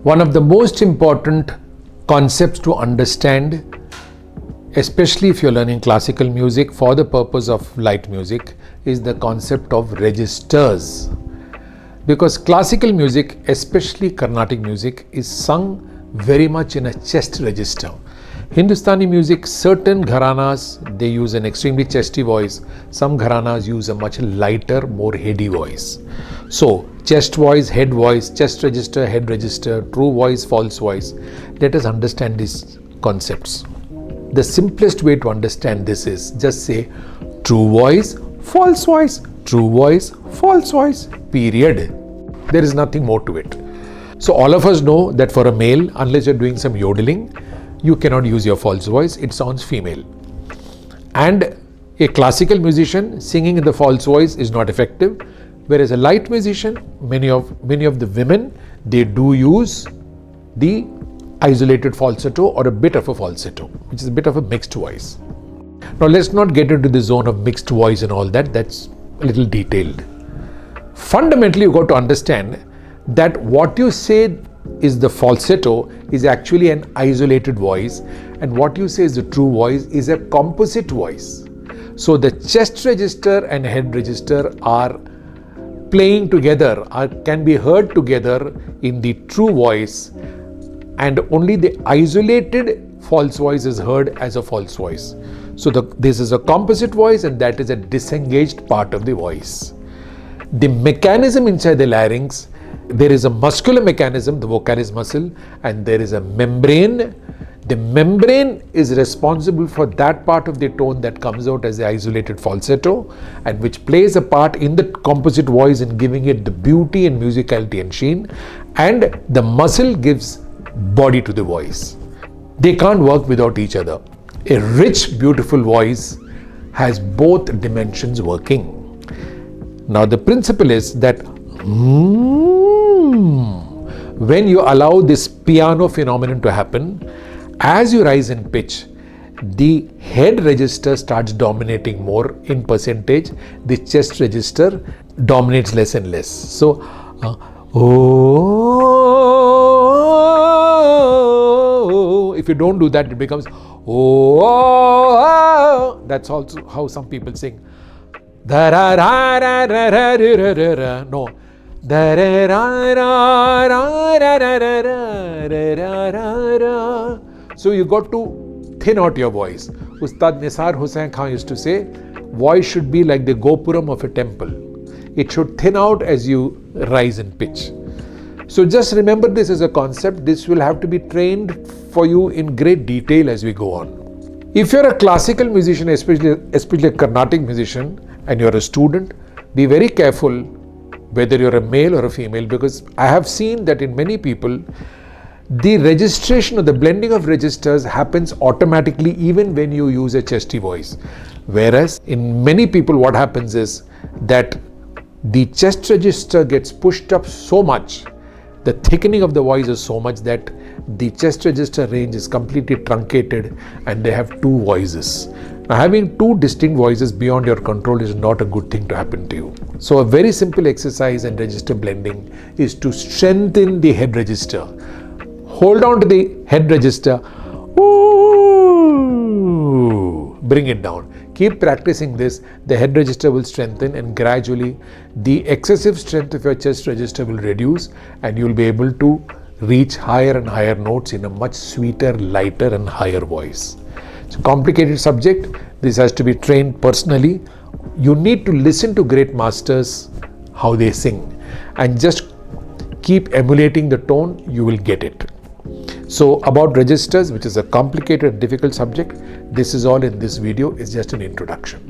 One of the most important concepts to understand, especially if you're learning classical music for the purpose of light music, is the concept of registers. Because classical music, especially Carnatic music, is sung very much in a chest register. Hindustani music, certain gharanas, they use an extremely chesty voice. Some gharanas use a much lighter, more heady voice. So, chest voice, chest register, head register, true voice, false voice. Let us understand these concepts. The simplest way to understand this is just say true voice, false voice, true voice, false voice, period. There is nothing more to it. So all of us know that for a male, unless you're doing some yodeling, you cannot use your false voice, it sounds female. And a classical musician singing in the false voice is not effective, whereas a light musician, many of the women, they do use the isolated falsetto or a bit of a falsetto, which is a bit of a mixed voice. Now let's not get into the zone of mixed voice and all that, that's a little detailed. Fundamentally, you got to understand that what you say is the falsetto is actually an isolated voice, and what you say is the true voice is a composite voice. So the chest register and head register are playing together, can be heard together in the true voice, and only the isolated false voice is heard as a false voice. So this is a composite voice, and that is a disengaged part of the voice. The mechanism inside the larynx, there is a muscular mechanism, the vocalis muscle, and there is a membrane. The membrane is responsible for that part of the tone that comes out as the isolated falsetto, and which plays a part in the composite voice in giving it the beauty and musicality and sheen, and the muscle gives body to the voice. They can't work without each other. A rich, beautiful voice has both dimensions working. Now the principle is that when you allow this piano phenomenon to happen, as you rise in pitch, the head register starts dominating more in percentage, the chest register dominates less and less. So, if you don't do that, it becomes that's also how some people sing. No. So you got to thin out your voice. Ustad Nisar Hussain Khan used to say, voice should be like the gopuram of a temple. It should thin out as you rise in pitch. So just remember this as a concept. This will have to be trained for you in great detail as we go on. If you're a classical musician, especially a Carnatic musician, and you're a student, be very careful whether you're a male or a female, because I have seen that in many people, the registration or the blending of registers happens automatically even when you use a chesty voice. Whereas in many people, what happens is that the chest register gets pushed up so much, the thickening of the voice is so much that the chest register range is completely truncated and they have two voices. Now, having two distinct voices beyond your control is not a good thing to happen to you. So a very simple exercise in register blending is to strengthen the head register. Hold on to the head register, bring it down. Keep practicing this, the head register will strengthen, and gradually the excessive strength of your chest register will reduce, and you will be able to reach higher and higher notes in a much sweeter, lighter and higher voice. It's a complicated subject. This has to be trained personally. You need to listen to great masters, how they sing, and just keep emulating the tone, you will get it. So about registers, which is a complicated and difficult subject, this is all in this video, is just an introduction.